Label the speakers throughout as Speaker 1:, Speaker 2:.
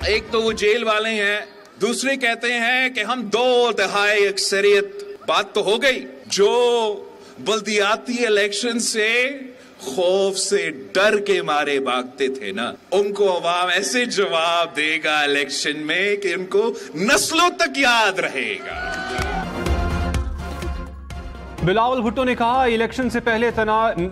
Speaker 1: एक तो वो जेल वाले हैं, दूसरे कहते हैं कि हम 2/3 अक्सरियत। बात तो हो गई। जो बल्दियाती इलेक्शन से खौफ से डर के मारे भागते थे ना, उनको अवाम ऐसे जवाब देगा इलेक्शन में कि उनको नस्लों तक याद रहेगा।
Speaker 2: बिलावल भुट्टो ने कहा, इलेक्शन से पहले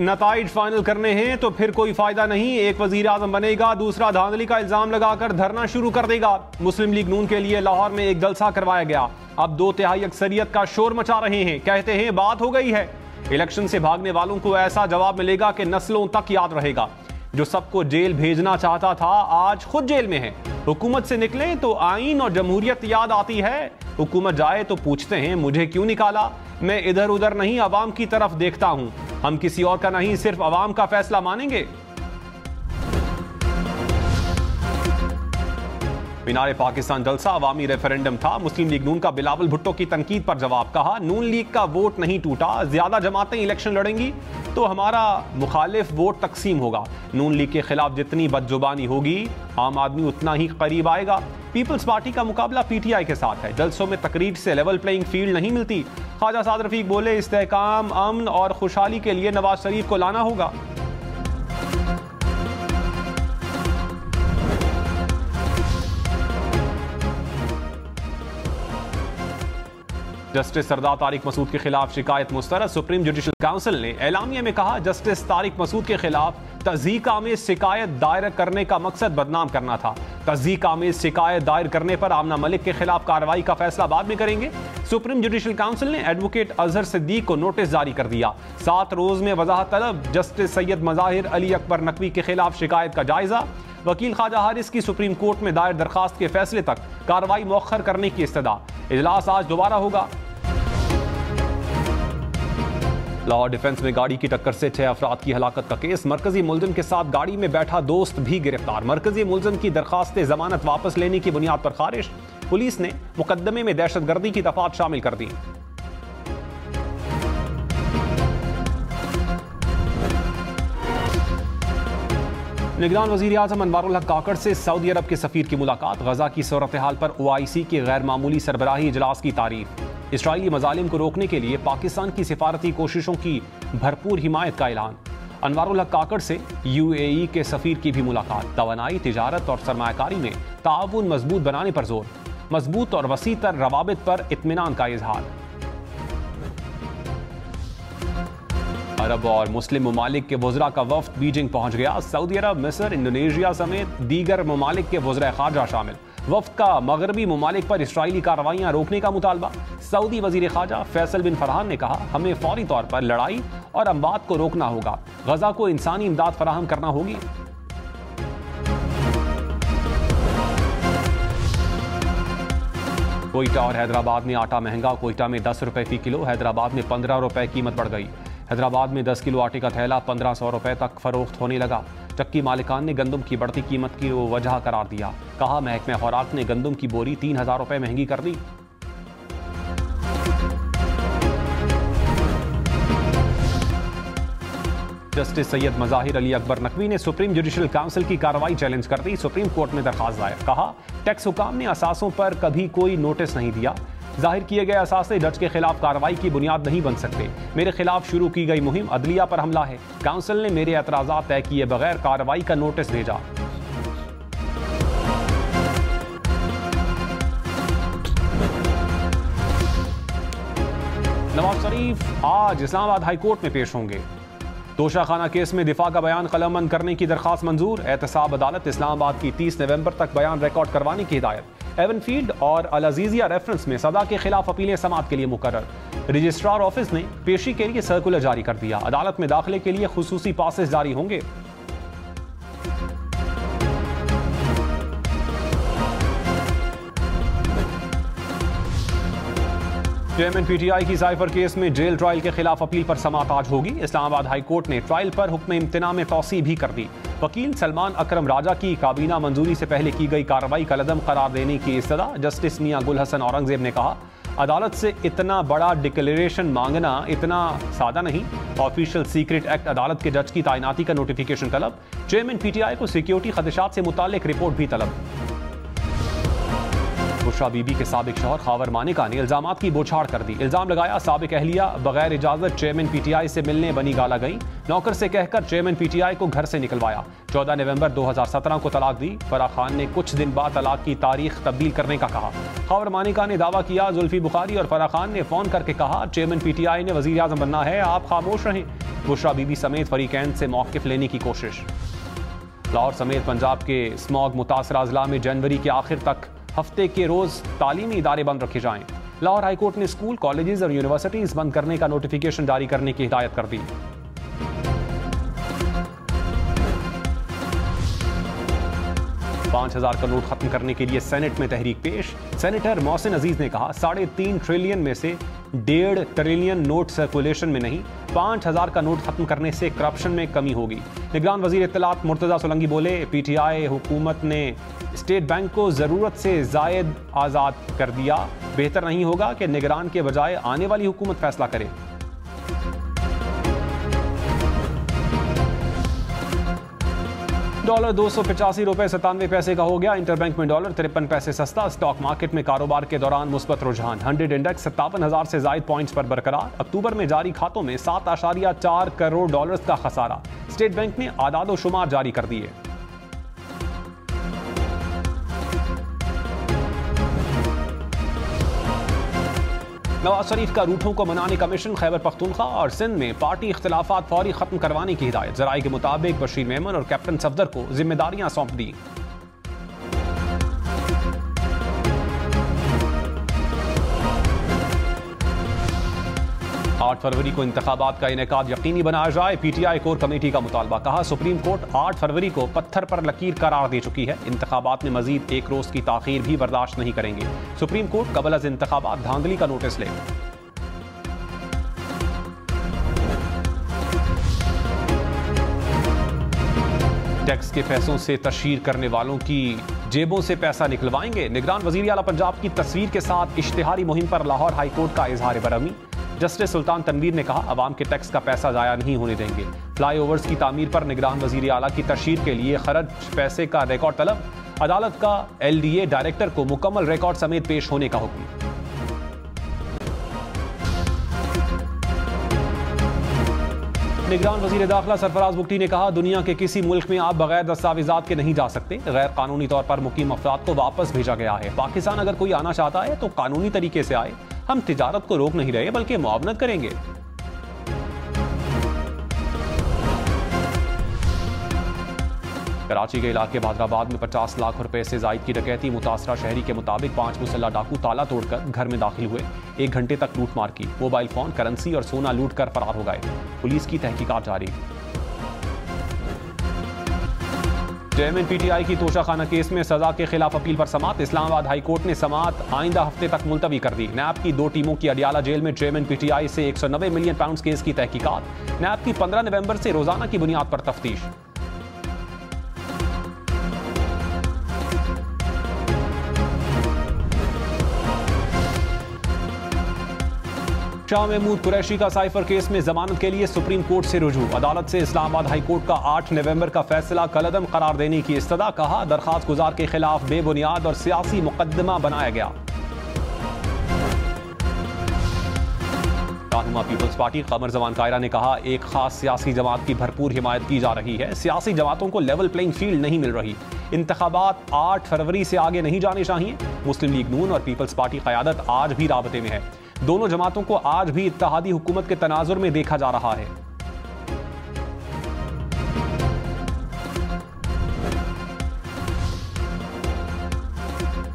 Speaker 2: नताइज फाइनल करने हैं तो फिर कोई फायदा नहीं। एक वजीर आजम बनेगा, दूसरा धांधली का इल्जाम लगाकर धरना शुरू कर देगा। मुस्लिम लीग नून के लिए लाहौर में एक जलसा करवाया गया। अब 2/3 अक्सरियत का शोर मचा रहे हैं। कहते हैं बात हो गई है। इलेक्शन से भागने वालों को ऐसा जवाब मिलेगा कि नस्लों तक याद रहेगा। जो सबको जेल भेजना चाहता था आज खुद जेल में है। हुकूमत से निकले तो आईन और जमहूरियत याद आती है। हुकूमत जाए तो पूछते हैं मुझे क्यों निकाला। मैं इधर उधर नहीं, अवाम की तरफ देखता हूं। हम किसी और का नहीं, सिर्फ अवाम का फैसला मानेंगे। मीनारे पाकिस्तान जलसा अवामी रेफरेंडम था। मुस्लिम लीग नून का बिलावल भुट्टो की तनकीद पर जवाब। कहा, नून लीग का वोट नहीं टूटा, ज्यादा जमातें इलेक्शन लड़ेंगी तो हमारा मुखालिफ वोट तकसीम होगा। नून लीग के खिलाफ जितनी बदजुबानी होगी आम आदमी उतना ही करीब आएगा। पीपल्स पार्टी का मुकाबला पीटीआई के साथ है। जलसों में तकरीर से लेवल प्लेइंग फील्ड नहीं मिलती। ख्वाजा साद रफीक बोले, इस्तेहकाम, अमन और खुशहाली के लिए नवाज शरीफ को लाना होगा। जस्टिस सरदार तारिक मसूद के खिलाफ शिकायत मुस्तरद। सुप्रीम जुडिशल काउंसिल ने एलामिया में कहा, जस्टिस तारिक मसूद के खिलाफ तज़ीक आमेज शिकायत दायर करने का मकसद बदनाम करना था। तज़ीक आमेज शिकायत दायर करने पर आमना मलिक के खिलाफ कार्रवाई का फैसला बाद में करेंगे। सुप्रीम जुडिशल काउंसिल ने एडवोकेट अजहर सिद्दीक को नोटिस जारी कर दिया। 7 रोज में वजाहत तलब। जस्टिस सैयद मज़ाहिर अली अकबर नकवी के खिलाफ शिकायत का जायजा। वकील ख्वाजा हारिस की सुप्रीम कोर्ट में दायर दरखास्त के फैसले तक कार्रवाई मौखर करने की इस्तदा। इजलास आज दोबारा होगा। लाहौर डिफेंस में गाड़ी की टक्कर से 6 अफराद की हलाकत का केस। मरकजी मुलजिम के साथ गाड़ी में बैठा दोस्त भी गिरफ्तार। मरकजी मुलजिम की दरखास्त जमानत वापस लेने की बुनियाद पर खारिज। पुलिस ने मुकदमे में दहशतगर्दी की दफात शामिल कर दी। निगरान वजीर आजम अनवारुल हक काकड़ से सऊदी अरब के सफीर की मुलाकात। गजा की सूरत हाल पर OIC की गैर मामूली सरबराही इजलास की तारीफ। इसराइली मजालिम को रोकने के लिए पाकिस्तान की सिफारती कोशिशों की भरपूर हिमायत का ऐलान। अनवारुल हक काकड़ से UAE के सफीर की भी मुलाकात। तवानाई, तिजारत और सरमायाकारी में ताउन मजबूत बनाने पर जोर। मजबूत और वसी तर रवाबित पर इत्मीनान का इजहार। अरब और मुस्लिम ममालिक के वज़रा का वफ्द बीजिंग पहुंच गया। सऊदी अरब, मिस्र, इंडोनेशिया समेत दीगर ममालिक के वज़रा ख़ारजा शामिल। वफ्द का मगरबी ममालिक पर इसराइली कार्रवाइयां रोकने का मुतालबा। सऊदी वज़ीर ख़ारजा फैसल बिन फरहान ने कहा, हमें फौरी तौर पर लड़ाई और अमवात को रोकना होगा। गजा को इंसानी इमदाद फराहम करना होगी। कोयटा और हैदराबाद में आटा महंगा। कोयटा में 10 रुपए फी किलो, हैदराबाद में 15 रुपए कीमत बढ़ गई। हैदराबाद में 10 किलो आटे का थैला 1500 रुपए तक फरोख्त होने लगा। चक्की मालिकान ने गंदम की बढ़ती कीमत की वजह करार दिया। कहा, महकमा खुराक ने गंदम की बोरी 3000 रुपए महंगी कर दी। जस्टिस सैयद मज़ाहिर अली अकबर नकवी ने सुप्रीम जुडिशल काउंसिल की कार्रवाई चैलेंज कर दी। सुप्रीम कोर्ट में दरखास्त दायर। कहा, टैक्स हुकाम ने असासों पर कभी कोई नोटिस नहीं दिया। जाहिर किए गए असासे जज के खिलाफ कार्रवाई की बुनियाद नहीं बन सकते। मेरे खिलाफ शुरू की गई मुहिम अदलिया पर हमला है। काउंसिल ने मेरे एतराज़ात तय किए बगैर कार्रवाई का नोटिस भेजा। नवाज शरीफ आज इस्लामाबाद हाई कोर्ट में पेश होंगे। तोशाखाना केस में दिफा का बयान कलमबंद करने की दरखास्त मंजूर। एहतसाब अदालत इस्लामाबाद की 30 नवंबर तक बयान रिकॉर्ड करवाने की हिदायत। एवनफील्ड और अल अजीजिया रेफरेंस में सदा के खिलाफ अपीलें समाअत के लिए मुकर्रर। रजिस्ट्रार ऑफिस ने पेशी के लिए सर्कुलर जारी कर दिया। अदालत में दाखिले के लिए खुसूसी पासेस जारी होंगे। चेयरमैन PTI की साइफर केस में जेल ट्रायल के खिलाफ अपील पर समाअत आज होगी। इस्लामाबाद हाई कोर्ट ने ट्रायल पर हुक्म इम्तना में तौसी भी कर दी। वकील सलमान अकरम राजा की काबीना मंजूरी से पहले की गई कार्रवाई का लदम करार देने की इस्तदा। जस्टिस मियां गुल हसन औरंगजेब ने कहा, अदालत से इतना बड़ा डिक्लेरेशन मांगना इतना सादा नहीं। ऑफिशियल सीक्रेट एक्ट अदालत के जज की तैनाती का नोटिफिकेशन तलब। चेयरमैन PTI को सिक्योरिटी खदशात से मुताल्लिक रिपोर्ट भी तलब। बुशरा बीबी के साबिक शौहर खावर मानिका ने इल्जामात की बौछार कर दी। इल्जाम लगाया साबिक अहलिया बगैर इजाजत चेयरमैन पीटीआई से मिलने बनी गाला गई। नौकर से कहकर चेयरमैन पीटीआई को घर से निकलवाया। 14 नवंबर 2017 को तलाक दी। फराह खान ने कुछ दिन बाद तलाक की तारीख तब्दील करने का कहा। खावर मानिका ने दावा किया जुल्फी बुखारी और फराह खान ने फोन करके कहा चेयरमैन पीटीआई ने वजीर आजम बनना है, आप खामोश रहें। बुशरा बीबी समेत फरीकैन से मौक़िफ़ लेने की कोशिश। लाहौर समेत पंजाब के स्मॉग मुतासरा अजला में जनवरी के आखिर तक हफ्ते के रोज तालीमी इदारे बंद रखे जाएं। लाहौर हाईकोर्ट ने स्कूल, कॉलेजेस और यूनिवर्सिटीज बंद करने का नोटिफिकेशन जारी करने की हिदायत कर दी। $5,000 का नोट खत्म करने के लिए सेनेट में तहरीक पेश। सेनेटर मोहसिन अजीज ने कहा 3.5 ट्रिलियन में से 1.5 ट्रिलियन नोट सर्कुलेशन में नहीं, 5,000 का नोट खत्म करने से करप्शन में कमी होगी। निगरान वजीर इत्तलात मुर्तजा सोलंकी बोले पीटीआई हुकूमत ने स्टेट बैंक को जरूरत से जायद आजाद कर दिया, बेहतर नहीं होगा कि निगरान के बजाय आने वाली हुकूमत फैसला करे। डॉलर 285 रुपए 97 पैसे का हो गया। इंटरबैंक में डॉलर 53 पैसे सस्ता। स्टॉक मार्केट में कारोबार के दौरान मुस्बत रुझान। 100 इंडेक्स 57,000 से जायद पॉइंट्स पर बरकरार। अक्टूबर में जारी खातों में $7.4 करोड़ का खसारा। स्टेट बैंक ने आदाद शुमार जारी कर दिए। नवाज शरीफ का रूठों को मनाने का मिशन। खैबर पख्तूनख्वा और सिंध में पार्टी इख्तिलाफात फौरी खत्म करवाने की हिदायत। जराये के मुताबिक बशीर मेमन और कैप्टन सफदर को जिम्मेदारियां सौंप दी। आठ फरवरी को इंतखाबात का इनेकाद यकीनी बनाया जाए। पीटीआई कोर कमेटी का मुतालबा। कहा सुप्रीम कोर्ट 8 फरवरी को पत्थर पर लकीर करार दे चुकी है। इंतखाबात में मजीद एक रोज की ताखीर भी बर्दाश्त नहीं करेंगे। सुप्रीम कोर्ट कबल अज इंतखाबात धांधली का नोटिस ले। टैक्स के पैसों से तशहीर करने वालों की जेबों से पैसा निकलवाएंगे। निगरान वजीर आला पंजाब की तस्वीर के साथ इश्तिहारी मुहिम पर लाहौर हाईकोर्ट का इजहार बरहमी। जस्टिस सुल्तान तनवीर ने कहा अवाम के टैक्स का पैसा जाया नहीं होने देंगे। फ्लाईओवर्स की तामीर पर निगरान वजीर आला की तशहीर के लिए खर्च पैसे का रिकॉर्ड तलब। अदालत का LDA डायरेक्टर को मुकम्मल रिकॉर्ड समेत पेश होने का हुक्म। निगरान वजीर दाखिला सरफराज बुगटी ने कहा दुनिया के किसी मुल्क में आप बगैर दस्तावेजात के नहीं जा सकते। गैर कानूनी तौर पर मुकीम अफराद को वापस भेजा गया है। पाकिस्तान अगर कोई आना चाहता है तो कानूनी तरीके से आए। हम तिजारत को रोक नहीं रहे बल्कि मुआवनत करेंगे। कराची के इलाके भादराबाद में 50 लाख रुपए से जायद की डकैती। मुतासरा शहरी के मुताबिक 5 मुसल्ला डाकू ताला तोड़कर घर में दाखिल हुए। 1 घंटे तक लूटमार की। मोबाइल फोन, करेंसी और सोना लूट कर फरार हो गए। पुलिस की तहकीकात जारी। चेयरमैन पीटीआई की तोशाखाना केस में सजा के खिलाफ अपील पर समाअत। इस्लामाबाद हाईकोर्ट ने समाअत आइंदा हफ्ते तक मुलतवी कर दी। नैब की 2 टीमों की अडियाला जेल में चेयरमैन पीटीआई से 190 मिलियन पाउंड केस की तहकीकात। नैब की 15 नवंबर से रोजाना की बुनियाद पर तफ्तीश। शाह महमूद कुरैशी का साइफर केस में जमानत के लिए सुप्रीम कोर्ट से रुजू। अदालत से इस्लामाबाद हाई कोर्ट का 8 नवंबर का फैसला कलअदम करार देने की इस्तदा। कहा दरखास्त गुजार के खिलाफ बेबुनियाद और सियासी मुकदमा बनाया गया। रहनुमा पीपल्स पार्टी कमर जमान कायरा ने कहा एक खास सियासी जमात की भरपूर हिमायत की जा रही है। सियासी जमातों को लेवल प्लेइंग फील्ड नहीं मिल रही। इंतखाबात 8 फरवरी से आगे नहीं जाने चाहिए। मुस्लिम लीग नून और पीपल्स पार्टी क़यादत आज भी राबते में है। दोनों जमातों को आज भी इत्तेहादी हुकूमत के तनाजुर में देखा जा रहा है।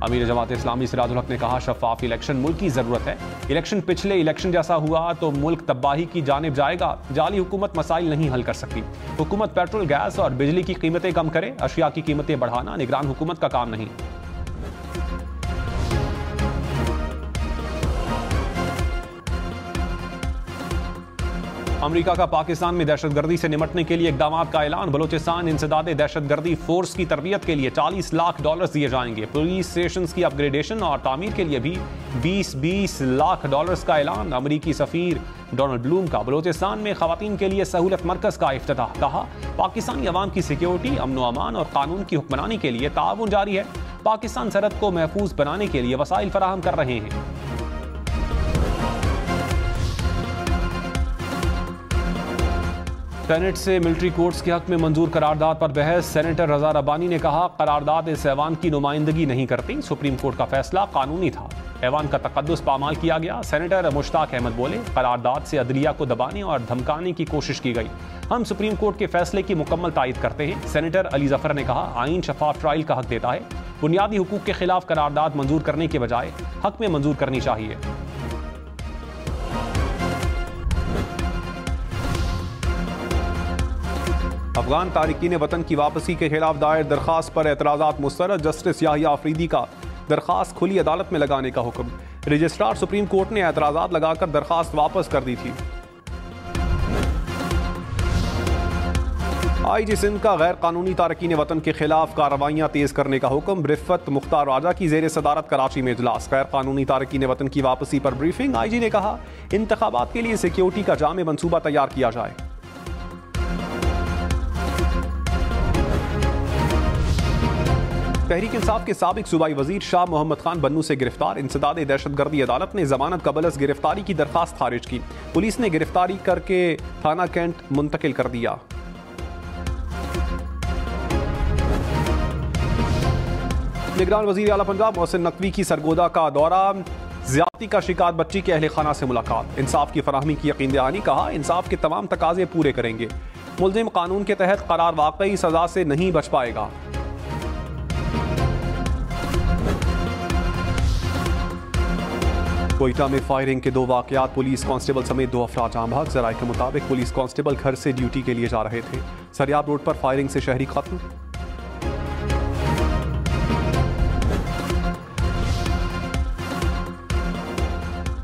Speaker 2: अमीर जमात इस्लामी सिराजुल हक ने कहा शफाफ इलेक्शन मुल्क की जरूरत है। इलेक्शन पिछले इलेक्शन जैसा हुआ तो मुल्क तबाही की जानिब जाएगा। जाली हुकूमत मसाइल नहीं हल कर सकती। हुकूमत पेट्रोल, गैस और बिजली की कीमतें कम करे। अशिया की कीमतें बढ़ाना निगरान हुकूमत का काम नहीं। अमेरिका का पाकिस्तान में दहशतगर्दी से निपटने के लिए इकदाम का ऐलान। बलोचिस्तान इंसदाद दहशतगर्दी फोर्स की तरबियत के लिए $40 लाख दिए जाएंगे। पुलिस स्टेशन की अपग्रेडेशन और तामीर के लिए भी $20 लाख का ऐलान। अमेरिकी सफीर डोनाल्ड ब्लूम का बलोचिस्तान में खवातीन के लिए सहूलत मरकज का इफ्तिताह। कहा पाकिस्तानी अवाम की सिक्योरिटी, अमन व अमान और कानून की हुक्मरानी के लिए ताउन जारी है। पाकिस्तान सरहद को महफूज बनाने के लिए वसाइल फराहम कर रहे हैं। सेनेट से मिलिट्री कोर्ट्स के हक में मंजूर करारदाद पर बहस। सेनेटर रजा रब्बानी ने कहा, करारदाद इस ऐवान की नुमाइंदगी नहीं करती। सुप्रीम कोर्ट का फैसला कानूनी था, ऐवान का तकद्दुस पामाल किया गया। सेनेटर मुश्ताक अहमद बोले, करारदाद से अदलिया को दबाने और धमकाने की कोशिश की गई। हम सुप्रीम कोर्ट के फैसले की मुकम्मल तायद करते हैं। सेनेटर अली जफर ने कहा, आइन शफाफ ट्रायल का हक देता है। बुनियादी हुकूक के खिलाफ करारदाद मंजूर करने के बजाय हक में मंजूर करनी चाहिए। अफगान तारिकीन वतन की वापसी के खिलाफ दायर दरखास्त पर एतराज़ात मुस्तरद। जस्टिस याहिया आफरीदी का दरखास्त खुली अदालत में लगाने का हुक्म। रजिस्ट्रार सुप्रीम कोर्ट ने एतराज़ात लगाकर दरखास्त वापस कर दी थी। IG सिंध का गैर कानूनी तारकीन वतन के खिलाफ कार्रवाइयां तेज करने का हुक्म। रिफत मुख्तार राजा की जेर सदारत कराची में इजलास। गैर कानूनी तारकीन वतन की वापसी पर ब्रीफिंग। IG ने कहा, इंतखाबात के लिए सिक्योरिटी का जामे मंसूबा तैयार किया जाए। तहरीक इंसाफ के साबिक सूबाई वजीर शाह मोहम्मद खान बन्नू से गिरफ्तार। इंसदाद दहशतगर्दी अदालत ने जमानत कबलस गिरफ्तारी की दरखास्त खारिज की। पुलिस ने गिरफ्तारी करके थाना कैंट मुंतकिल कर दिया। निगरान वजीर आला पंजाब मोहसिन नकवी की सरगोदा का दौरा। ज्यादती का शिकार बच्ची के अहले खाना से मुलाकात। इंसाफ की फराहमी की यकीन दहानी। कहा, इंसाफ के तमाम तकाजे पूरे करेंगे। मुल्जिम कानून के तहत करार वाकई सजा से नहीं बच पाएगा। कोयटा में फायरिंग के 2 वाकयात। पुलिस कांस्टेबल समेत 2 अफराद जाम भाग। जराये के मुताबिक पुलिस कांस्टेबल घर से ड्यूटी के लिए जा रहे थे। सरियाब रोड पर फायरिंग से शहरी खत्म।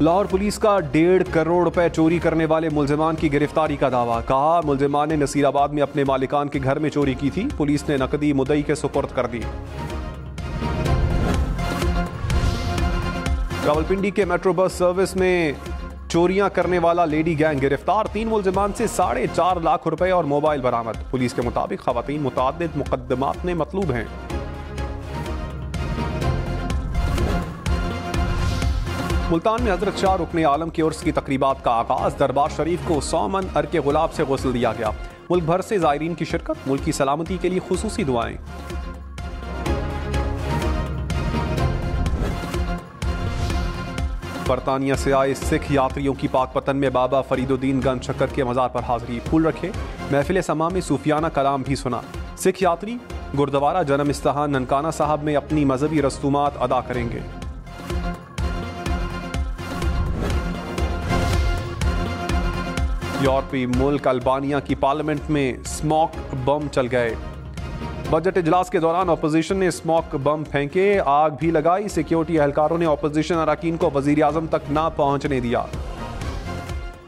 Speaker 2: लाहौर पुलिस का 1.5 करोड़ रुपए चोरी करने वाले मुल्जिमान की गिरफ्तारी का दावा। कहा, मुल्जिमान ने नसीराबाद में अपने मालिकान के घर में चोरी की थी। पुलिस ने नकदी मुद्दई के सुपुर्द कर दी। रावलपिंडी के मेट्रो बस सर्विस में चोरियां करने वाला लेडी गैंग गिरफ्तार। 3 मुल्जिमान से 4.5 लाख रुपए और मोबाइल बरामद। पुलिस के मुताबिक खवातीन मुतअद्दिद मुकद्दमात में मतलूब हैं। मुल्तान में हजरत शाह रुकने आलम के उर्स की तकरीबात का आगाज। दरबार शरीफ को 100 मन अर्के गुलाब से गुस्ल दिया गया। मुल्क भर से ज़ायरीन की शिरकत। मुल्क की सलामती के लिए खुसूसी दुआएं। बरतानिया से आए सिख यात्रियों की पाकपतन में बाबा फरीदुद्दीन गंज शक्कर के मज़ार पर हाजिरी। फूल रखे। महफिल समा में सूफियाना कलाम भी सुना। सिख यात्री गुरुद्वारा जन्म इस्ताहान ननकाना साहब में अपनी मजहबी रसूमात अदा करेंगे। यूरोपीय मुल्क अल्बानिया की पार्लियामेंट में स्मोक बम चल गए। बजट इजलास के दौरान अपोजिशन ने स्मोक बम फेंके, आग भी लगाई। सिक्योरिटी एहलकारों ने अपोजिशन अरकान को वजीर आजम तक ना पहुंचने दिया।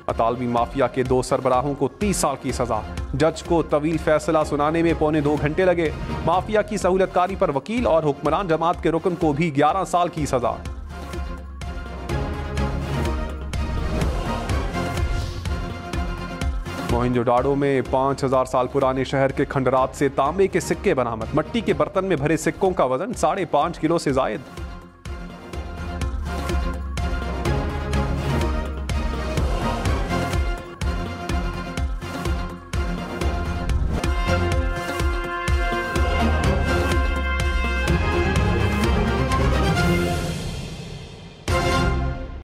Speaker 2: अतालवी माफिया के 2 सरबराहों को 30 साल की सजा। जज को तवील फैसला सुनाने में 2.25 घंटे लगे। माफिया की सहूलतकारी पर वकील और हुक्मरान जमात के रुकन को भी 11 साल की सजा। मोहनजोदाड़ो में 5000 साल पुराने शहर के खंडरात से तांबे के सिक्के बरामद। मिट्टी के बर्तन में भरे सिक्कों का वजन 5.5 किलो से जायद।